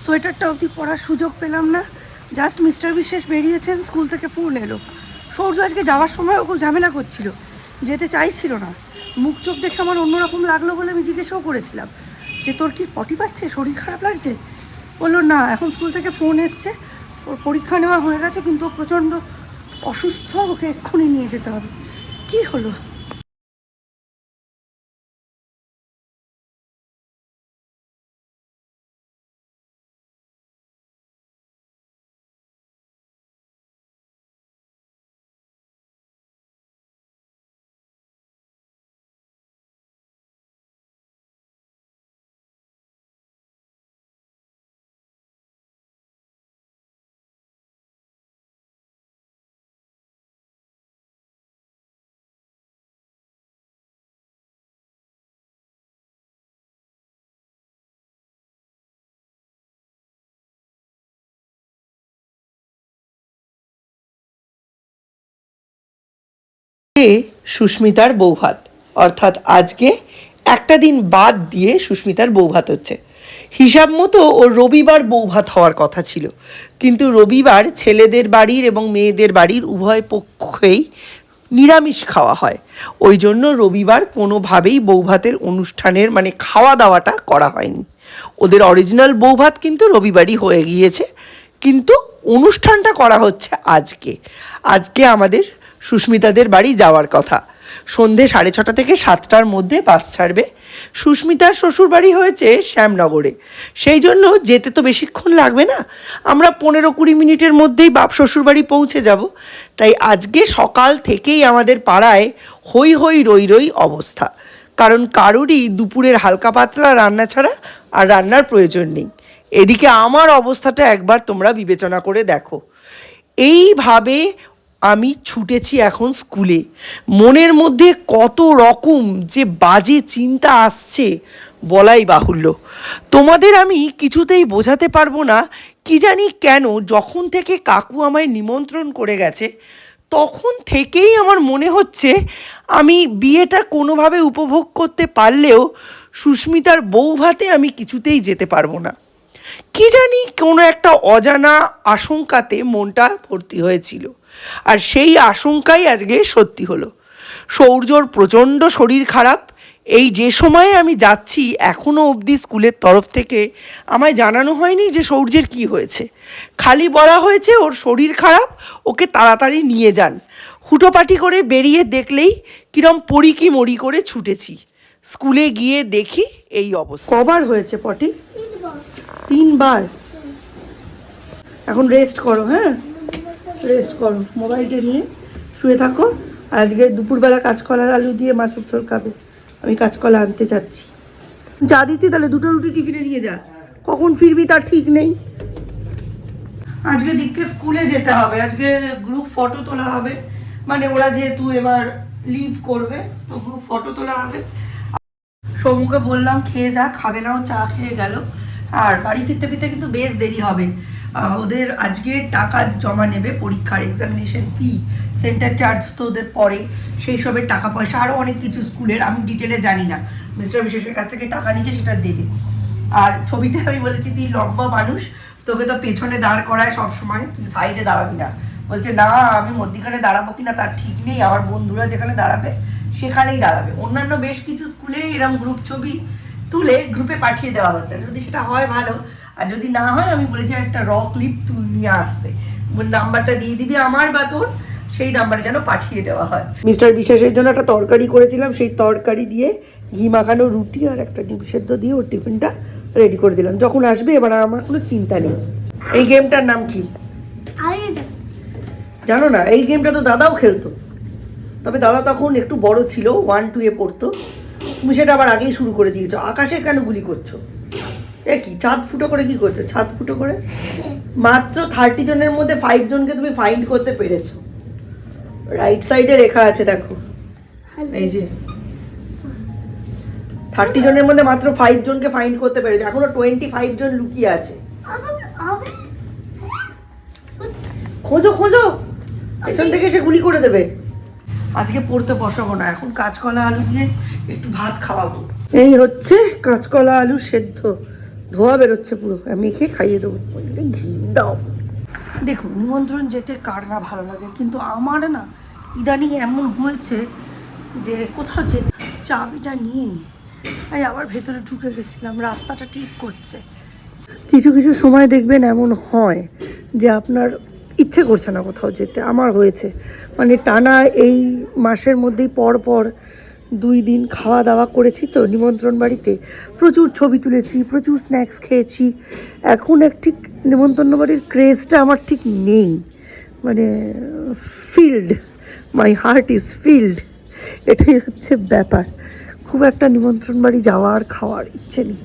সোয়েটারটা অবধি পরার সুযোগ পেলাম না। জাস্ট মিস্টার বিশ্বাস বেরিয়েছেন, স্কুল থেকে ফোন এলো। সৌর্য আজকে যাওয়ার সময় ও খুব ঝামেলা করছিল, যেতে চাইছিল না। মুখ চোখ দেখে আমার অন্যরকম লাগলো বলে আমি জিজ্ঞেসও করেছিলাম যে তোর কি পটি পাচ্ছে, শরীর খারাপ লাগছে? বললো না, এখন স্কুল থেকে ফোন এসছে, ওর পরীক্ষা নেওয়া হয়ে গেছে, কিন্তু ও প্রচণ্ড অসুস্থ, ওকে এক্ষুনি নিয়ে যেতে হবে। কি হলো? সুস্মিতার বৌভাত, অর্থাৎ আজকে একটা দিন বাদ দিয়ে সুস্মিতার বৌভাত হচ্ছে। হিসাব মতো ওর রবিবার বৌভাত হওয়ার কথা ছিল, কিন্তু রবিবার ছেলেদের বাড়ির এবং মেয়েদের বাড়ির উভয় পক্ষেই নিরামিষ খাওয়া হয়। ওই জন্য রবিবার কোনোভাবেই বৌভাতের অনুষ্ঠানের মানে খাওয়া দাওয়াটা করা হয়নি। ওদের অরিজিনাল বৌভাত কিন্তু রবিবারই হয়ে গিয়েছে, কিন্তু অনুষ্ঠানটা করা হচ্ছে আজকে। আজকে আমাদের সুস্মিতাদের বাড়ি যাওয়ার কথা। সন্ধে 6:30 থেকে 7টার মধ্যে বাস ছাড়বে। সুস্মিতার শ্বশুরবাড়ি হয়েছে শ্যামনগরে, সেই জন্য যেতে তো বেশিক্ষণ লাগবে না। আমরা 15-20 মিনিটের মধ্যেই বাপ শ্বশুরবাড়ি পৌঁছে যাব। তাই আজকে সকাল থেকেই আমাদের পাড়ায় হই হই রই রই অবস্থা, কারণ কারোরই দুপুরের হালকা পাতলা রান্না ছাড়া আর রান্নার প্রয়োজন নেই। এদিকে আমার অবস্থাটা একবার তোমরা বিবেচনা করে দেখো। এইভাবে আমি ছুটেছি এখন স্কুলে। মনের মধ্যে কত রকম যে বাজে চিন্তা আসছে বলাই বাহুল্য। তোমাদের আমি কিছুতেই বোঝাতে পারবো না। কি জানি কেন যখন থেকে কাকু আমায় নিমন্ত্রণ করে গেছে তখন থেকেই আমার মনে হচ্ছে আমি বিয়েটা কোনোভাবে উপভোগ করতে পারলেও সুস্মিতার বৌভাতে আমি কিছুতেই যেতে পারবো না। কি জানি কোনো একটা অজানা আশঙ্কাতে মনটা ভর্তি হয়েছিল, আর সেই আশঙ্কাই আজকে সত্যি হলো। সৌর্যর প্রচণ্ড শরীর খারাপ। এই যে সময়ে আমি যাচ্ছি এখনও অবধি স্কুলের তরফ থেকে আমায় জানানো হয়নি যে সৌর্যের কি হয়েছে। খালি বলা হয়েছে ওর শরীর খারাপ, ওকে তাড়াতাড়ি নিয়ে যান। হুটোপাটি করে বেরিয়ে দেখলেই কিরম পড়ি কি মরি করে ছুটেছি। স্কুলে গিয়ে দেখি এই অবস্থা। কবার হয়েছে পটি? 3 বার। এখন রেস্ট করো, হ্যাঁ রেস্ট করো, মোবাইলটা নিয়ে শুয়ে থাকো। আজকে দুপুরবেলা কাঁচকলা আলু দিয়ে মাছের ঝোল খাবে। আমি কাঁচকলা আনতে যাচ্ছি। যা দিচ্ছি তাহলে 2টো রুটি টিফিনে নিয়ে যা, কখন ফিরবি তার ঠিক নেই। আজকে দিককে স্কুলে যেতে হবে, আজকে গ্রুপ ফটো তোলা হবে, মানে ওরা যেহেতু এবার লিভ করবে তো গ্রুপ ফটো তোলা হবে। সৌমুকে বললাম খেয়ে যা, খাবে না, ও চা খেয়ে গেল। আর বাড়ি ফিরতে ফিরতে কিন্তু বেশ দেরি হবে। ওদের আজকে টাকা জমা নেবে পরীক্ষার, এক্সামিনেশন ফি, সেন্টার চার্জ তো ওদের পরে, সেই সবের টাকা পয়সা, আরও অনেক কিছু স্কুলের আমি ডিটেলে জানি না। মিস্টার বিশেষের কাছ থেকে টাকা নিচ্ছে, সেটা দেবে। আর ছবিতে আমি বলেছি তুই লম্বা মানুষ, তোকে তো পেছনে দাঁড় করায় সবসময়, তুই সাইডে দাঁড়াবি না। বলছে না, আমি মধ্যিখানে দাঁড়াবো কিনা তার ঠিক নেই, আমার বন্ধুরা যেখানে দাঁড়াবে সেখানেই দাঁড়াবে। অন্যান্য বেশ কিছু স্কুলে এরকম গ্রুপ ছবি তুলে গ্রুপে পাঠিয়ে দেওয়া হচ্ছে, যদি সেটা হয় ভালো, আর যদি না হয় আমি বলেছি একটা ক্লিপ নিয়ে আসতে, নাম্বারটা দিয়ে দিবি আমার বা তোর, সেই নাম্বারে যেন পাঠিয়ে দেওয়া হয়। মিস্টার বিশেষের জন্য একটা তরকারি করেছিলাম, সেই তরকারি দিয়ে ঘি মাখানো রুটি আর একটা ডিম সেদ্ধ দিয়ে ওর টিফিনটা রেডি করে দিলাম। যখন আসবে এবার আমার কোনো চিন্তা নেই। এই গেমটার নাম কি জানো না? এই গেমটা তো দাদাও খেলতো, তবে দাদা তখন একটু বড় ছিল, 1-2 পড়তো। তুমি সেটা আবার আগেই শুরু করে দিয়েছো। আকাশে কেন গুলি করছো? এ কি ছাদ ফুটো করে কি করছো? ছাদ ফুটো করে মাত্র 30 জনের মধ্যে 5 জনকে তুমি ফাইন্ড করতে পেরেছো। রাইট সাইডে লেখা আছে দেখো, এই যে 30 জনের মধ্যে মাত্র 5 জনকে ফাইন্ড করতে পেরেছো, এখনো 25 জন লুকিয়ে আছে। খোঁজো খোঁজো, পেছন থেকে সে গুলি করে দেবে। আজকে পড়তে বসাবো না, এখন কাঁচকলা আলু দিয়ে একটু ভাত খাওয়াবো। এই হচ্ছে কাঁচকলা আলু সেদ্ধ, ধোয়া বেরোচ্ছে পুরো, মেখে খাইয়ে দেবো। ঘি দাও। দেখুন, নিমন্ত্রণ যেতে কার না ভালো লাগে, কিন্তু আমার না ইদানিং এমন হয়েছে যে কোথাও যেতে চাবিটা নিয়ে নিই, আমি আবার ভেতরে ঢুকে গেছিলাম, রাস্তাটা ঠিক করছে। কিছু কিছু সময় দেখবেন এমন হয় যে আপনার ইচ্ছে করছে না কোথাও যেতে। আমার হয়েছে, মানে টানা এই মাসের মধ্যেই পর পর 2 দিন খাওয়া দাওয়া করেছি তো নিমন্ত্রণ বাড়িতে, প্রচুর ছবি তুলেছি, প্রচুর স্ন্যাক্স খেয়েছি। এখন ঠিক নিমন্ত্রণ বাড়ির ক্রেজটা আমার ঠিক নেই, মানে field, my heart is field, এটাই হচ্ছে ব্যাপার। খুব একটা নিমন্ত্রণ বাড়ি যাওয়ার খাওয়ার ইচ্ছে নেই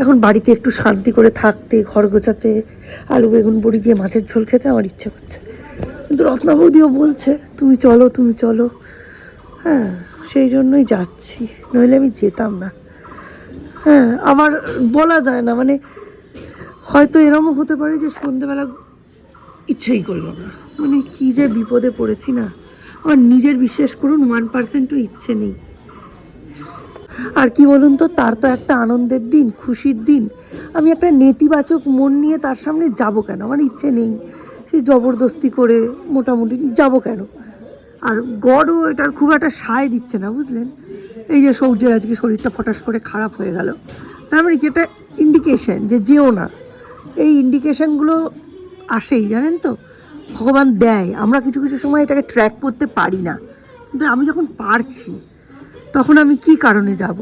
এখন। বাড়িতে একটু শান্তি করে থাকতে, ঘর গোছাতে, আলু বেগুন বড়ি দিয়ে মাছের ঝোল খেতে আমার ইচ্ছে করছে। কিন্তু রত্না বৌদিও বলছে তুমি চলো, তুমি চলো। হ্যাঁ, সেই জন্যই যাচ্ছি, নইলে আমি যেতাম না। হ্যাঁ, আমার বলা যায় না, মানে হয়তো এরমও হতে পারে যে সন্ধেবেলা ইচ্ছেই করলো না, মানে কি যে বিপদে পড়েছি না। আমার নিজের বিশ্বাস করুন 1%ও ইচ্ছে নেই। আর কি বলুন তো, তার তো একটা আনন্দের দিন, খুশির দিন, আমি একটা নেতিবাচক মন নিয়ে তার সামনে যাব কেন? আমার ইচ্ছে নেই, সেই জবরদস্তি করে মোটামুটি যাব কেন? আর গডও এটার খুব একটা সায় দিচ্ছে না, বুঝলেন? এই যে সৌর্যের আজকে শরীরটা ফটাস করে খারাপ হয়ে গেল, তার মানে কি একটা ইন্ডিকেশন যে যেও না। এই ইন্ডিকেশনগুলো আসেই, জানেন তো, ভগবান দেয়। আমরা কিছু কিছু সময় এটাকে ট্র্যাক করতে পারি না, কিন্তু আমি যখন পারছি তখন আমি কি কারণে যাব?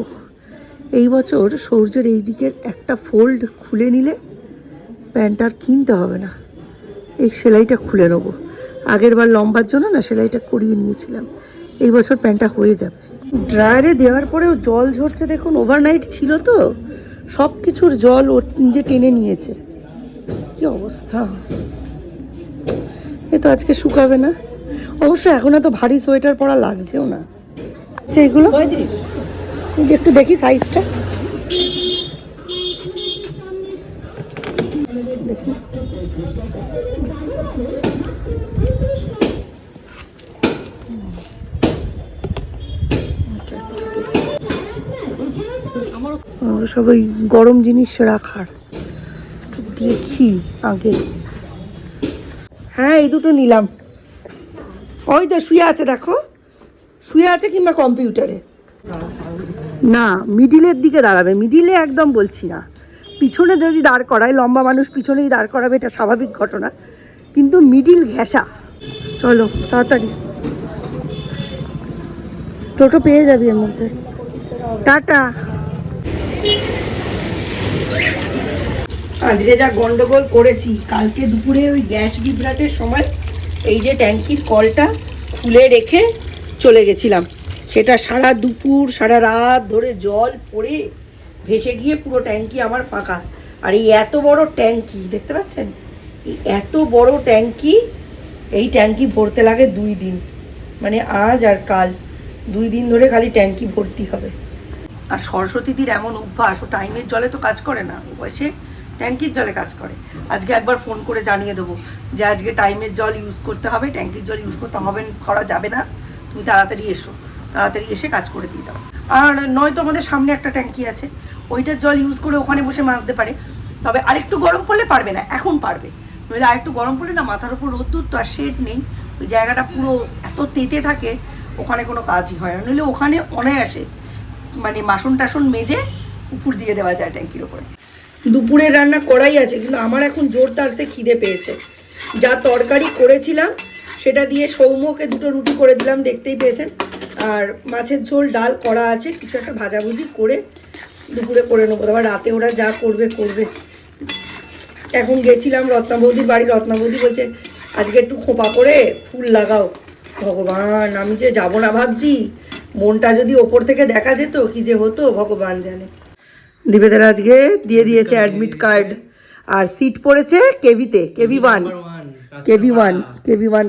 এই বছর সৌর্যের এই দিকের একটা ফোল্ড খুলে নিলে প্যান্ট আর কিনতে হবে না, এই সেলাইটা খুলে নেবো। আগের বার লম্বার জন্য না সেলাইটা করিয়ে নিয়েছিলাম, এই বছর প্যান্টটা হয়ে যাবে। ড্রায়ারে দেওয়ার পরেও জল ঝরছে দেখুন, ওভারনাইট ছিল তো, সব কিছুর জল ও নিজে টেনে নিয়েছে। কি অবস্থা! এ তো আজকে শুকাবে না। অবশ্য এখন এত ভারী সোয়েটার পরা লাগছেও না। আচ্ছা, এগুলো একটু দেখি সাইজটা, দেখি। সবাই গরম জিনিস রাখার, একটু দেখি আগে। হ্যাঁ, এই দুটো নিলাম। ওই তো শুয়ে আছে, দেখো শুয়ে আছে, কিংবা কম্পিউটারে। না, মিডিলের দিকে দাঁড়াবে, মিডিলে একদম বলছি না, পিছনে যদি দাঁড় করায়, লম্বা মানুষ পিছনেই দাঁড় করাবে, এটা স্বাভাবিক ঘটনা, কিন্তু মিডিল ঘেঁষা। চলো তাড়াতাড়ি, টোটো পেয়ে যাবি এর মধ্যে। টাটা। আজকে যা গন্ডগোল করেছি, কালকে দুপুরে ওই গ্যাস বিভ্রাটের সময় এই যে ট্যাঙ্কির কলটা খুলে রেখে চলে গেছিলাম, সেটা সারা দুপুর সারা রাত ধরে জল পড়ে ভেসে গিয়ে পুরো ট্যাঙ্কি আমার ফাঁকা। আর এই এত বড় ট্যাঙ্কি দেখতে পাচ্ছেন, এই এত বড় ট্যাঙ্কি, এই ট্যাঙ্কি ভরতে লাগে 2 দিন, মানে আজ আর কাল 2 দিন ধরে খালি ট্যাঙ্কি ভর্তি হবে। আর সরস্বতীদির এমন অভ্যাস, ও টাইমের জলে তো কাজ করে না, ও বসে ট্যাঙ্কির জলে কাজ করে। আজকে একবার ফোন করে জানিয়ে দেবো যে আজকে টাইমের জল ইউজ করতে হবে, ট্যাঙ্কির জল ইউজ করতে হবে, করা যাবে না, তুমি তাড়াতাড়ি এসো, তাড়াতাড়ি এসে কাজ করে দিয়ে যাও। আর নয়তো আমাদের সামনে একটা ট্যাঙ্কি আছে, ওইটার জল ইউজ করে ওখানে বসে মাজতে পারে। তবে আরেকটু গরম পড়লে পারবে না, এখন পারবে, নইলে আরেকটু গরম পড়লে না, মাথার উপর রোদ্দুর তো আর শেড নেই, ওই জায়গাটা পুরো এত তেতে থাকে, ওখানে কোনো কাজই হয় না। নইলে ওখানে অনায়াসে মানে বাসন টাসন মেজে উপর দিয়ে দেওয়া যায় ট্যাঙ্কির ওপরে। দুপুরের রান্না করাই আছে, কিন্তু আমার এখন জোরদার সে খিদে পেয়েছে। যা তরকারি করেছিলাম সেটা দিয়ে সৌম্যকে 2টো রুটি করে দিলাম, দেখতেই পেয়েছেন। আর মাছের ঝোল ডাল করা আছে, কিছু একটা ভাজাভুজি করে দুপুরে করে নেবো, তারপর রাতে ওরা যা করবে করবে। এখন গেছিলাম রত্না বৌদির বাড়ি, রত্না বৌদি বলছে আজকে একটু খোঁপা করে ফুল লাগাও। ভগবান, আমি যে যাবো না ভাবছি, মনটা যদি ওপর থেকে দেখা যেত কি যে হতো ভগবান জানে। দিবেদের আজকে দিয়ে দিয়েছে অ্যাডমিট কার্ড, আর সিট পড়েছে কেভিতে, কেভি1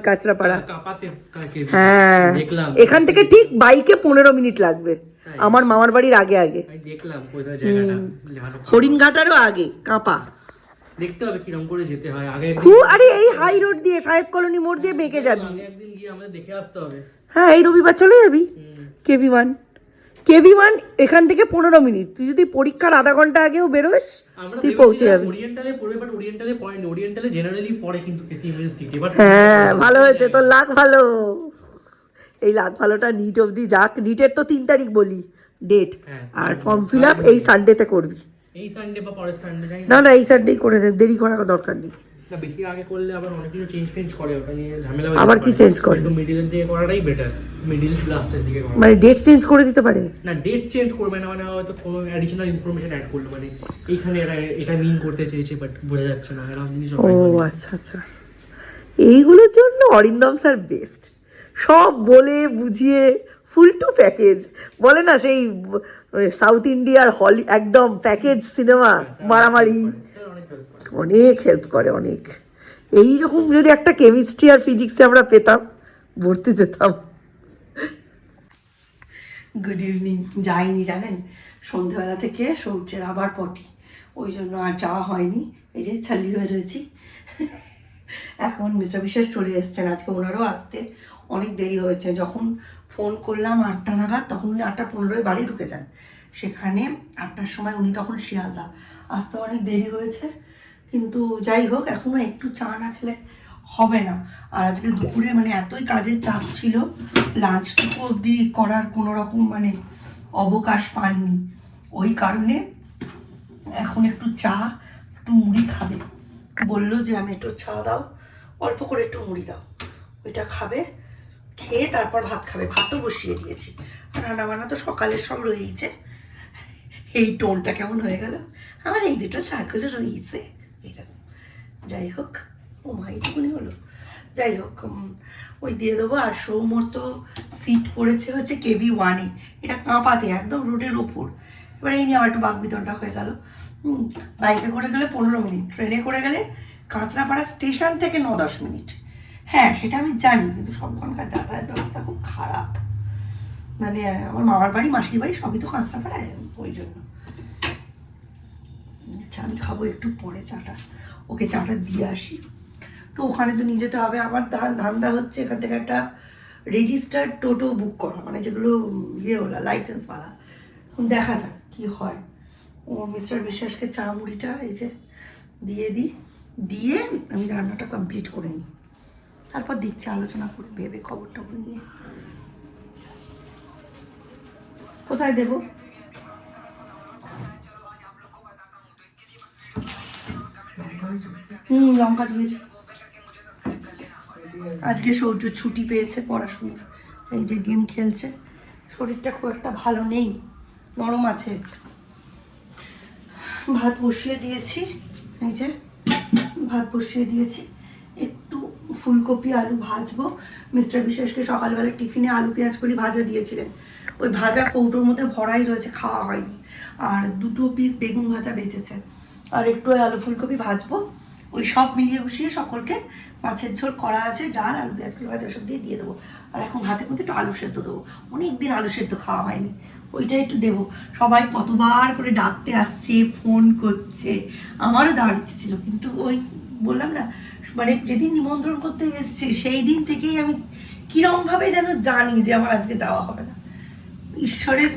কাঁচরাপাড়া। হ্যাঁ, এখান থেকে ঠিক বাইকে 15 মিনিট লাগবে, আমার মামার বাড়ির আগে আগে, হরিণঘাটারও আগে, কাঁপা। দেখতে হবে কিরকম করে যেতে হয় আগে। আরে এই হাই রোড দিয়ে, সাহেব কলোনি মোড় দিয়ে বেঁকে যাবি, একদিন গিয়ে আমাদের দেখে আসতে হবে। হ্যাঁ, এই রবিবার চলে যাবি কেভি1। কেভি1 এখান থেকে 15 মিনিট, তুই যদি পরীক্ষার আধা ঘন্টা আগেও বেরোস আমরা তুই পৌঁছে যাবি। ওরিয়েন্টালে পড়বে, বাট ওরিয়েন্টালে পড়েনি। ওরিয়েন্টালে জেনারেলি পড়ে কিন্তু বেশি ইউনিভার্সিটি। বাট হ্যাঁ ভালো হয়েছে, তোর লাক ভালো। এই লাক ভালোটা নিট অবধি যাক। নিটের তো 3 তারিখ বলি ডেট, আর ফর্ম ফিল আপ এই সানডেতে করবি। এই সানডে বা পরের সানডে যাই না না এই সানডেই করে দে, দেরি করার দরকার নেই। না, বেশি আগে করলে আবার অনেক কিছু চেঞ্জ করে, ওটা নিয়ে ঝামেলা হয়ে আবার কি চেঞ্জ করে? একটু মিডিলের দিকে করাটাই বেটার, মিডিল লাস্টের দিকে করা। মানে ডেট চেঞ্জ করে দিতে পারে? না, ডেট চেঞ্জ করবে না, মানে হয়তো কোনো অ্যাডিশনাল ইনফরমেশন অ্যাড করলো, মানে এইখানে এটা মিন করতে চেয়েছে বাট বোঝা যাচ্ছে না, এরকম জিনিস। ও আচ্ছা আচ্ছা, এইগুলোর জন্য অরিন্দম স্যার বেস্ট। সব বলে বুঝিয়ে ফুল টু প্যাকেজ, বলে না সেই সাউথ ইন্ডিয়ার হলি একদম প্যাকেজ সিনেমা মারামারি, অনেক হেল্প করে অনেক। এইরকম যদি একটা কেমিস্ট্রি আর ফিজিক্সে আমরা পেতাম, ভর্তি যেতাম। Good evening. যাইনি জানেন, সন্ধ্যেবেলা থেকে সূর্যের আবার পটি, ওই জন্য আর যাওয়া হয়নি। এই যে ছালি হয়ে রয়েছি। এখন মিস্টার বিশ্বাস চলে এসছেন, আজকে ওনারও আসতে অনেক দেরি হয়েছে। যখন ফোন করলাম 8টা নাগাদ, তখন উনি 8:15 বাড়ি ঢুকে যান। সেখানে 8টার সময় উনি তখন শিয়ালদা, আসতে অনেক দেরি হয়েছে। কিন্তু যাই হোক, এখনও একটু চা না খেলে হবে না। আর আজকে দুপুরে মানে এতই কাজের চাপ ছিল, লাঞ্চটুকু অবধি করার কোনো রকম মানে অবকাশ পাননি। ওই কারণে এখন একটু চা, একটু মুড়ি খাবে বললো যে আমি একটু চা দাও, অল্প করে একটু মুড়ি দাও, ওইটা খাবে, খেয়ে তারপর ভাত খাবে। ভাতও বসিয়ে দিয়েছি, আর রান্নাবান্না তো সকালের সব রয়েছে। এই টোনটা কেমন হয়ে গেল আমার, এই দুটো চাগুলো রয়েছে এরকম। যাই হোক, ও মা এইটুকুনি হলো। যাই হোক, ওই দিয়ে দেবো। আর সৌমর তো সিট পড়েছে হচ্ছে কেভি1-এ, এটা কাঁপাতে একদম রোডের ওপর। এবার এই নিয়ে আমার একটু বাকবিতণ্ডা হয়ে গেল। বাইকে করে গেলে 15 মিনিট, ট্রেনে করে গেলে কাঁচরাপাড়া স্টেশন থেকে 9-10 মিনিট। হ্যাঁ সেটা আমি জানি, কিন্তু সবখানকার যাতায়াত ব্যবস্থা খুব খারাপ। মানে আমার মামার বাড়ি মাসির বাড়ি সবই তো কাঁচরাপাড়ায়, ওই জন্য। আচ্ছা আমি খাবো একটু পরে চাটা, ওকে চাটা দিয়ে আসি। তো ওখানে তো নিয়ে যেতে হবে। আমার ধান্দা হচ্ছে এখান থেকে একটা রেজিস্টার্ড টোটো বুক করা, মানে যেগুলো ইয়েওয়ালা লাইসেন্সওয়ালা। দেখা যাক কি হয়। ও মিস্টার বিশ্বাসকে চা মুড়িটা এই যে দিয়ে দিই, দিয়ে আমি রান্নাটা কমপ্লিট করে নিই, তারপর দেখছি আলোচনা করি ভেবে খবর টবর নিয়ে। কোথায় দেব? লঙ্কা দিয়েছি। আজকে সূর্য ছুটি পেয়েছে পড়াশুনোর, এই যে গেম খেলছে। শরীরটা খুব একটা ভালো নেই, নরম আছে। ভাত বসিয়ে দিয়েছি, এই যে ভাত বসিয়ে দিয়েছি। একটু ফুলকপি আলু ভাজবো। মিস্টার বিশ্বাসকে সকালবেলা টিফিনে আলু পেঁয়াজ করি ভাজা দিয়েছিলেন, ওই ভাজা কৌটোর মধ্যে ভরাই রয়েছে, খাওয়া হয়নি। আর 2 পিস বেগুন ভাজা বেঁচেছে, আর একটু আলু ফুলকপি ভাজবো। ওই সব মিলিয়ে গুছিয়ে সকলকে মাছের ঝোল করা আছে, ডাল আলু পেঁয়াজ করি ভাজা সব দিয়ে দেবো। আর এখন ভাতের মধ্যে একটু আলু সেদ্ধ দেবো, অনেকদিন আলু সেদ্ধ খাওয়া হয়নি, ওইটা একটু দেবো। সবাই কতবার করে ডাকতে আসছে, ফোন করছে, আমারও যাওয়ার ইচ্ছে ছিল, কিন্তু ওই বললাম না, মানে যেদিন নিমন্ত্রণ করতে এসছে সেই দিন থেকেই আমি কিরমভাবে যেন জানি যে আমার আজকে যাওয়া হবে না। ঈশ্বরের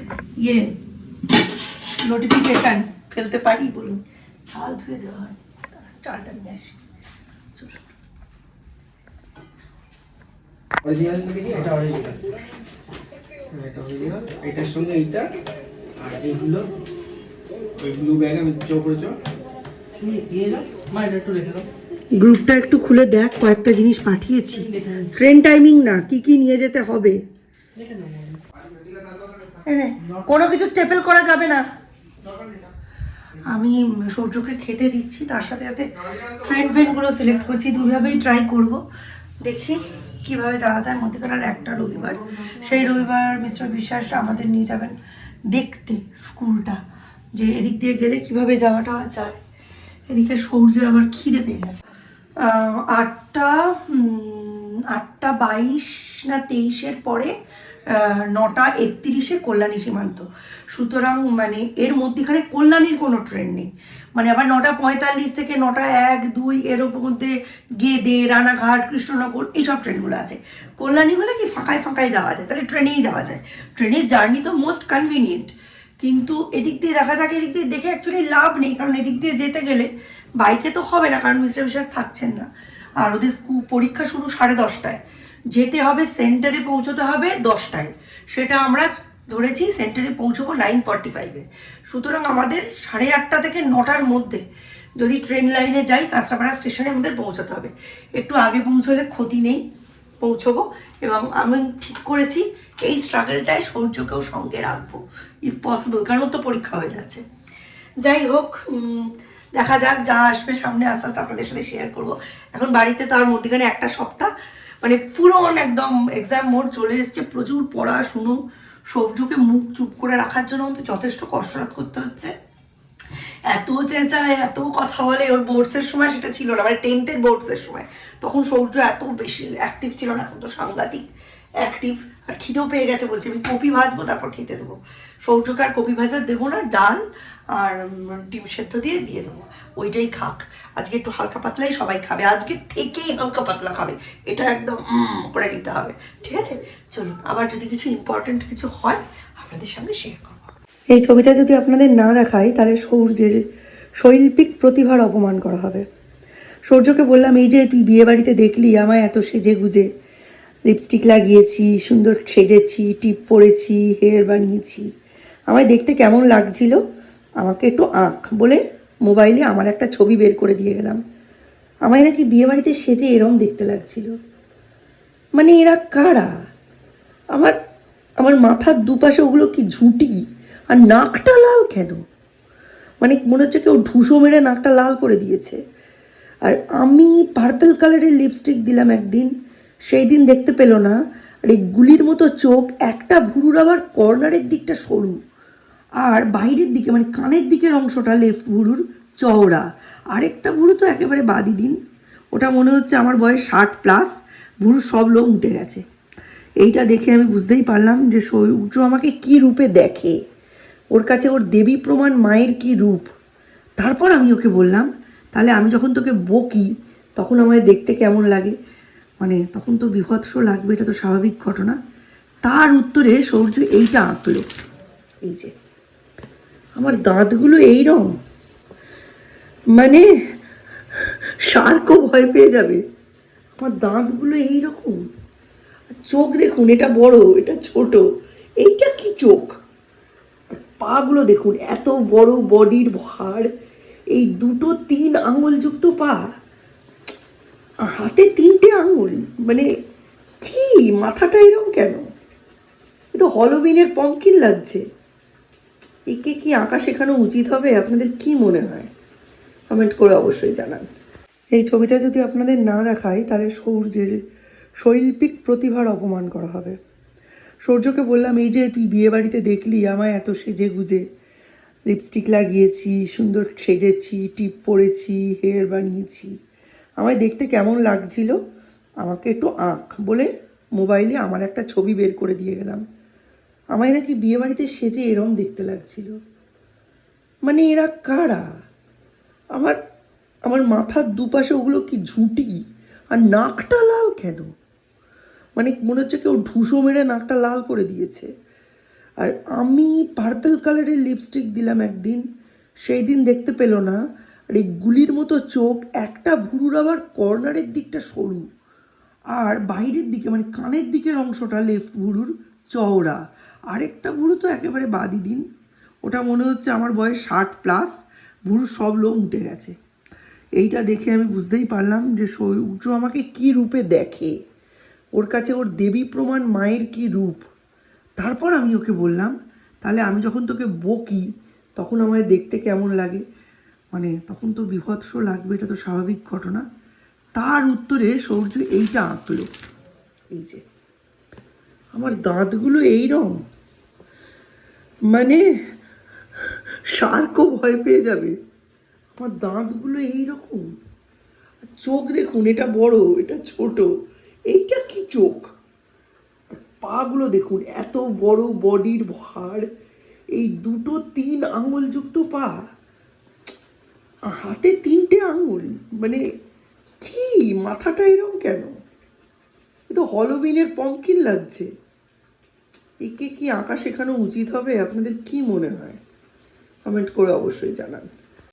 নোটিফিকেশন ফেলতে পারি বলুন। চাল ধুয়ে দেওয়া হয়, চালটা নিয়ে আসি। চলুন। অরিজিনাল দেখি, এটা অরিজিনাল, এটা অরিজিনাল, এটার সঙ্গে এইটা আর এইগুলো, ওই ব্লু ব্যাগ আমি চোপড়েছ তুমি দিয়ে যাও। মা এটা একটু রেখে দাও। গ্রুপটা একটু খুলে দেখ, কয়েকটা জিনিস পাঠিয়েছি। ট্রেন টাইমিং না, কি কি নিয়ে যেতে হবে। কোনো কিছু স্টেপল করা যাবে না। আমি সূর্যকে খেতে দিচ্ছি, তার সাথে সাথে ট্রেনগুলো সিলেক্ট করছি। দুইভাবেই ট্রাই করব, দেখি কিভাবে যাওয়া যায়। মধ্যেকার আর একটা রবিবার, সেই রবিবার মিস্টার বিশ্বাস আমাদের নিয়ে যাবেন দেখতে স্কুলটা, যে এদিক দিয়ে গেলে কিভাবে যাওয়াটা যায়। এদিকে সূর্যের আবার খিদে পেয়ে গেছে। 8টা 22 না 23-এর পরে 9:31 কল্যাণী সীমান্ত। সুতরাং মানে এর মধ্যেখানে কল্যাণীর কোনো ট্রেন নেই। মানে আবার 9:45 থেকে 9:01, 2 এর মধ্যে গেদে, রানাঘাট, কৃষ্ণনগর এইসব ট্রেনগুলো আছে। কল্যাণী হলে কি ফাঁকায় ফাঁকায় যাওয়া যায়, তাহলে ট্রেনেই যাওয়া যায়। ট্রেনের জার্নি তো মোস্ট কনভিনিয়েন্ট। কিন্তু এদিক দিয়ে দেখা যাক, এদিক দিয়ে দেখে অ্যাকচুয়ালি লাভ নেই, কারণ এদিক দিয়ে যেতে গেলে বাইকে তো হবে না, কারণ মিস্টার বিশ্বাস থাকছেন না। আর ওদের পরীক্ষা শুরু 10:30টায়, যেতে হবে সেন্টারে, পৌঁছতে হবে 10টায়। সেটা আমরা ধরেছি সেন্টারে পৌঁছবো 9:45-এ। সুতরাং আমাদের 8:30 থেকে 9টার মধ্যে যদি ট্রেন লাইনে যাই কাঁচরাপাড়া স্টেশনে আমাদের পৌঁছতে হবে। একটু আগে পৌঁছলে ক্ষতি নেই, পৌঁছবো। এবং আমি ঠিক করেছি এই স্ট্রাগলটায় সৌর্যকেও সঙ্গে রাখবো ইফ পসিবল, কারণ ওর তো পরীক্ষা হয়ে যাচ্ছে। যাই হোক, দেখা যাক, যা আসবে সামনে আস্তে আস্তে আপনাদের সাথে শেয়ার করবো। এখন বাড়িতে তার মধ্যেখানে একটা সপ্তাহ মানে পুরো একদম এক্সাম মোড চলে এসছে, প্রচুর পড়াশুনো। সৌর্যকে মুখ চুপ করে রাখার জন্য আমাদের যথেষ্ট কসরত করতে হচ্ছে। এত চেঁচায়, এত কথা বলে। ওর বোর্ডসের সময় সেটা ছিল না, মানে 10th বোর্ডসের সময় তখন সৌর্য এত বেশি অ্যাক্টিভ ছিল না, এখন তো সাংঘাতিক অ্যাক্টিভ। আর খিদেও পেয়ে গেছে, বলছে আমি কপি ভাজবো তারপর খেতে দেবো। সৌর্যকে আর কপি ভাজা দেবো না, ডাল আর ডিম সেদ্ধ দিয়ে দেবো, ওইটাই খাক। আজকে একটু হালকা পাতলাই সবাই খাবে, আজকে থেকেই হালকা পাতলা খাবে, এটা একদম করে নিতে হবে। ঠিক আছে, চলুন, আবার যদি কিছু ইম্পর্টেন্ট কিছু হয় আপনাদের সঙ্গে শেয়ার করবো। এই ছবিটা যদি আপনাদের না দেখাই তাহলে সৌর্যের শৈল্পিক প্রতিভার অপমান করা হবে। সৌর্যকে বললাম, এই যে তুই বিয়ে বাড়িতে দেখলি আমায় এত সেজে গুজে, লিপস্টিক লাগিয়েছি, সুন্দর সেজেছি, টিপ পরেছি, হেয়ার বানিয়েছি, আমায় দেখতে কেমন লাগছিল, আমাকে একটু আঁক বলে মোবাইলে আমার একটা ছবি বের করে দিয়ে গেলাম। আমায় নাকি বিয়ে বাড়িতে সেজে এরম দেখতে লাগছিল। মানে এরা কারা? আমার আমার মাথার দুপাশে ওগুলো কি ঝুঁটি, আর নাকটা লাল কেন? মানে মনে হচ্ছে কেউ ঢুসো মেরে নাকটা লাল করে দিয়েছে। আর আমি পার্পল কালারের লিপস্টিক দিলাম একদিন, সেই দিন দেখতে পেল না। আর এই গুলির মতো চোখ, একটা ভুরুর আবার কর্নারের দিকটা সরু, আর বাইরের দিকে মানে কানের দিকের অংশটা লেফট ভুরুর চওড়া, আরেকটা ভুরু তো একেবারে বাদি দিন। ওটা মনে হচ্ছে আমার বয়স 60+, ভুরুর সব লোম উঠে গেছে। এইটা দেখে আমি বুঝতেই পারলাম যে সৌর্য আমাকে কি রূপে দেখে, ওর কাছে ওর দেবী প্রমাণ মায়ের কি রূপ। তারপর আমি ওকে বললাম, তাহলে আমি যখন তোকে বকি তখন আমায় দেখতে কেমন লাগে? মানে তখন তো বিভৎস লাগবে, এটা তো স্বাভাবিক ঘটনা। তার উত্তরে সৌর্য এইটা আঁকলো, এই যে আমার দাঁতগুলো এইরকম, মানে শার্কও ভয় পেয়ে যাবে। আমার দাঁতগুলো এইরকম, চোখ দেখুন, এটা বড়, এটা ছোট, এইটা কি চোখ? পাগুলো দেখুন, এত বড় বডির ভার, এই 2-3 আঙুলযুক্ত পা, হাতে 3টে আঙুল, মানে কি মাথাটা এরকম কেন? এ তো হলোউইনের পম্পকিন লাগছে। একে কি আঁকা শেখানো উচিত হবে? আপনাদের কি মনে হয়? কমেন্ট করে অবশ্যই জানান। এই ছবিটা যদি আপনাদের না দেখাই তাহলে সৌর্যের শৈল্পিক প্রতিভার অপমান করা হবে। সৌর্যকে বললাম, এই যে তুই বিয়ে বাড়িতে দেখলি আমায় এত সেজে গুজে, লিপস্টিক লাগিয়েছি, সুন্দর সেজেছি, টিপ পরেছি, হেয়ার বানিয়েছি, আমায় দেখতে কেমন লাগছিল, আমাকে একটু আঁক বলে মোবাইলে আমার একটা ছবি বের করে দিয়ে গেলাম। আমায় নাকি বিয়ে বাড়িতে সেজে এরম দেখতে লাগছিল। মানে এরা কারা? আমার আমার মাথার দুপাশে ওগুলো কি ঝুঁটি, আর নাকটা লাল কেন? মানে মনে হচ্ছে কেউ ঢুসো মেরে নাকটা লাল করে দিয়েছে। আর আমি পার্পল কালারের লিপস্টিক দিলাম একদিন, সেই দিন দেখতে পেল না। আর এই গুলির মতো চোখ, একটা ভুরুর আবার কর্নারের দিকটা সরু, আর বাইরের দিকে মানে কানের দিকের অংশটা লেফট ভুরুর চওড়া, আরেকটা ভুরু তো একেবারে বাদি দিন। ওটা মনে হচ্ছে আমার বয়স 60+, ভুরুর সব লোম উঠে গেছে। এইটা দেখে আমি বুঝতেই পারলাম যে সৌর্য আমাকে কি রূপে দেখে, ওর কাছে ওর দেবী প্রমাণ মায়ের কি রূপ। তারপর আমি ওকে বললাম, তাহলে আমি যখন তোকে বকি তখন আমায় দেখতে কেমন লাগে? মানে তখন তো বিভৎস লাগবে, এটা তো স্বাভাবিক ঘটনা। তার উত্তরে সৌর্য এইটা আঁকলো, এই যে আমার দাঁতগুলো এইরকম, মানে শার্কও ভয় পেয়ে যাবে। আমার দাঁতগুলো এইরকম, চোখ দেখুন, এটা বড়, এটা ছোট, এইটা কি চোখ? পাগুলো দেখুন, এত বড় বডির ভার, এই 2-3 আঙুল যুক্ত পা, হাতে 3টে আঙুল, মানে কি মাথাটা এরকম কেন? এ তো হলোউইনের পম্পকিন লাগছে। একে কি আঁকা শেখানো উচিত হবে? আপনাদের কি মনে হয়? কমেন্ট করে অবশ্যই জানান।